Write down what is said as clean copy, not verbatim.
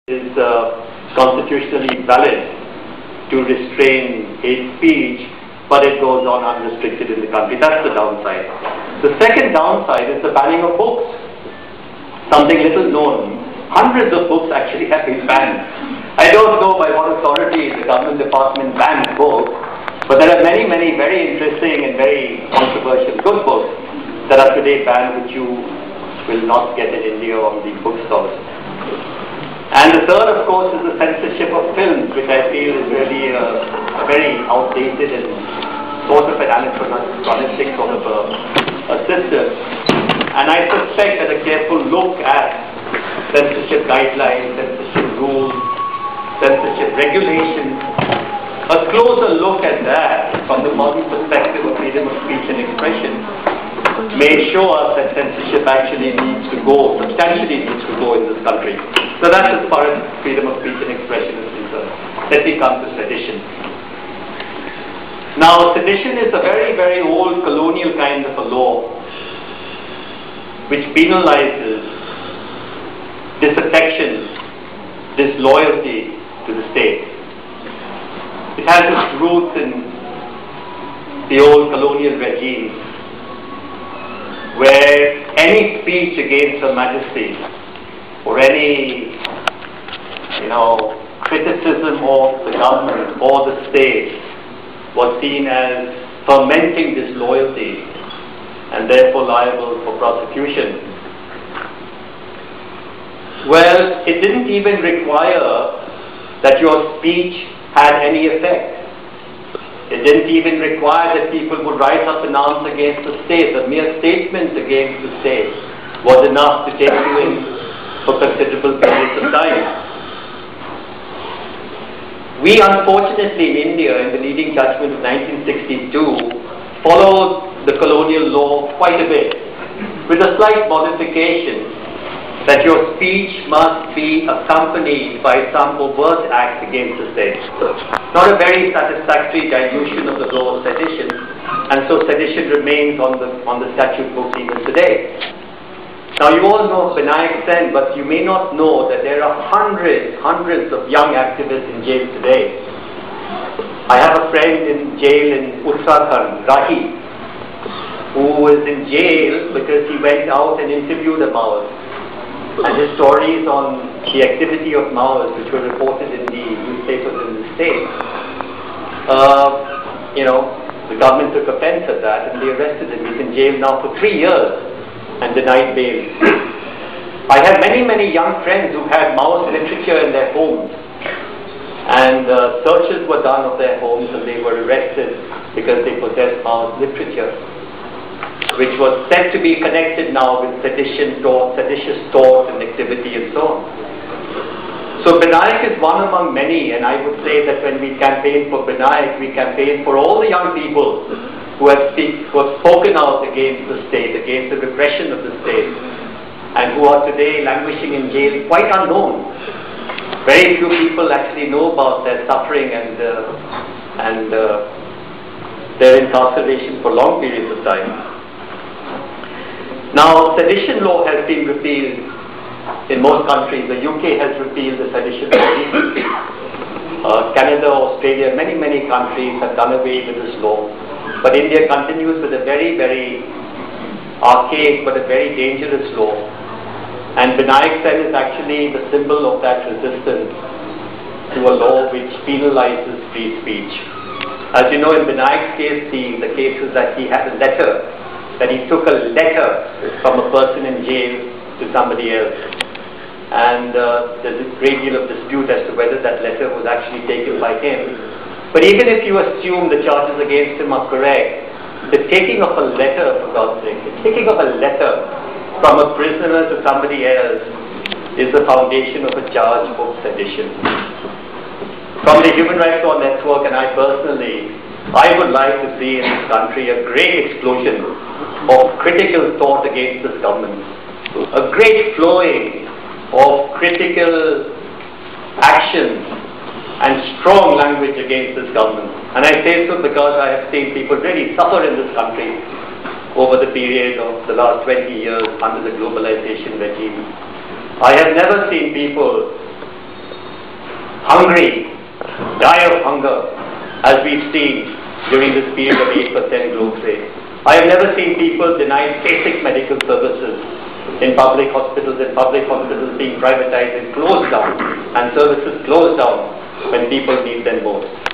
is constitutionally valid to restrain hate speech, but it goes on unrestricted in the country. That's the downside. The second downside is the banning of books. Something little known. Hundreds of books actually have been banned. I don't know by what authority the government department banned books, but there are many, many very interesting and very controversial good books that are today banned, which you will not get in India on the bookstores. And the third, of course, is the censorship of films, which I feel is really a very outdated and sort of an anachronistic sort of a system. And I suspect that a careful look at censorship guidelines, censorship rules, censorship regulations, a closer look at that from the modern perspective of freedom of speech and expression may show us that censorship actually needs to go, substantially needs to go in this country. So that's as far as freedom of speech and expression is concerned. Let me come to sedition. Now, sedition is a very, very old colonial kind of a law which penalizes disaffection, disloyalty to the state. It has its roots in the old colonial regime, where any speech against Her Majesty or any, criticism of the government or the state was seen as fermenting disloyalty and therefore liable for prosecution. Well, it didn't even require that your speech had any effect. It didn't even require that people would rise up in arms against the state. The mere statement against the state was enough to take you in for considerable periods of time. We, unfortunately, in India, in the leading judgment of 1962, followed the colonial law quite a bit, with a slight modification that your speech must be accompanied by some overt act against the state. Not a very satisfactory dilution of the law of sedition, and so sedition remains on the statute books even today. Now, you all know Vinayak Sen, but you may not know that there are hundreds of young activists in jail today. I have a friend in jail in Uttarakhand, Rahi, who is in jail because he went out and interviewed a Maoist. And his stories on the activity of Maoists, which were reported in the newspapers in the state, the government took offense at that and they arrested him. He's in jail now for 3 years and denied bail. I have many, many young friends who had Maoist literature in their homes, and searches were done of their homes and they were arrested because they possessed Maoist literature, which was said to be connected now with seditious thought and activity and so on. So Vinayak is one among many, and I would say that when we campaign for Vinayak, we campaign for all the young people who have spoken out against the state, against the repression of the state, and who are today languishing in jail quite unknown. Very few people actually know about their suffering and their incarceration for long periods of time. Now, sedition law has been repealed in most countries. The UK has repealed the sedition law recently. Canada, Australia, many, many countries have done away with this law. But India continues with a very, very archaic but a very dangerous law. And Vinayak Sen is actually the symbol of that resistance to a law which penalizes free speech. As you know, in Vinayak's case, the case is that he had a letter, that he took a letter from a person in jail to somebody else. And there's a great deal of dispute as to whether that letter was actually taken by him. But even if you assume the charges against him are correct, the taking of a letter, for God's sake, the taking of a letter from a prisoner to somebody else is the foundation of a charge of sedition. From the Human Rights Law Network, and I would like to see in this country a great explosion of critical thought against this government, a great flowing of critical action and strong language against this government. And I say so because I have seen people really suffer in this country over the period of the last 20 years under the globalization regime. I have never seen people hungry, die of hunger, as we've seen during this period of 8% growth rate. I have never seen people denied basic medical services in public hospitals being privatized and closed down, and services closed down when people need them most.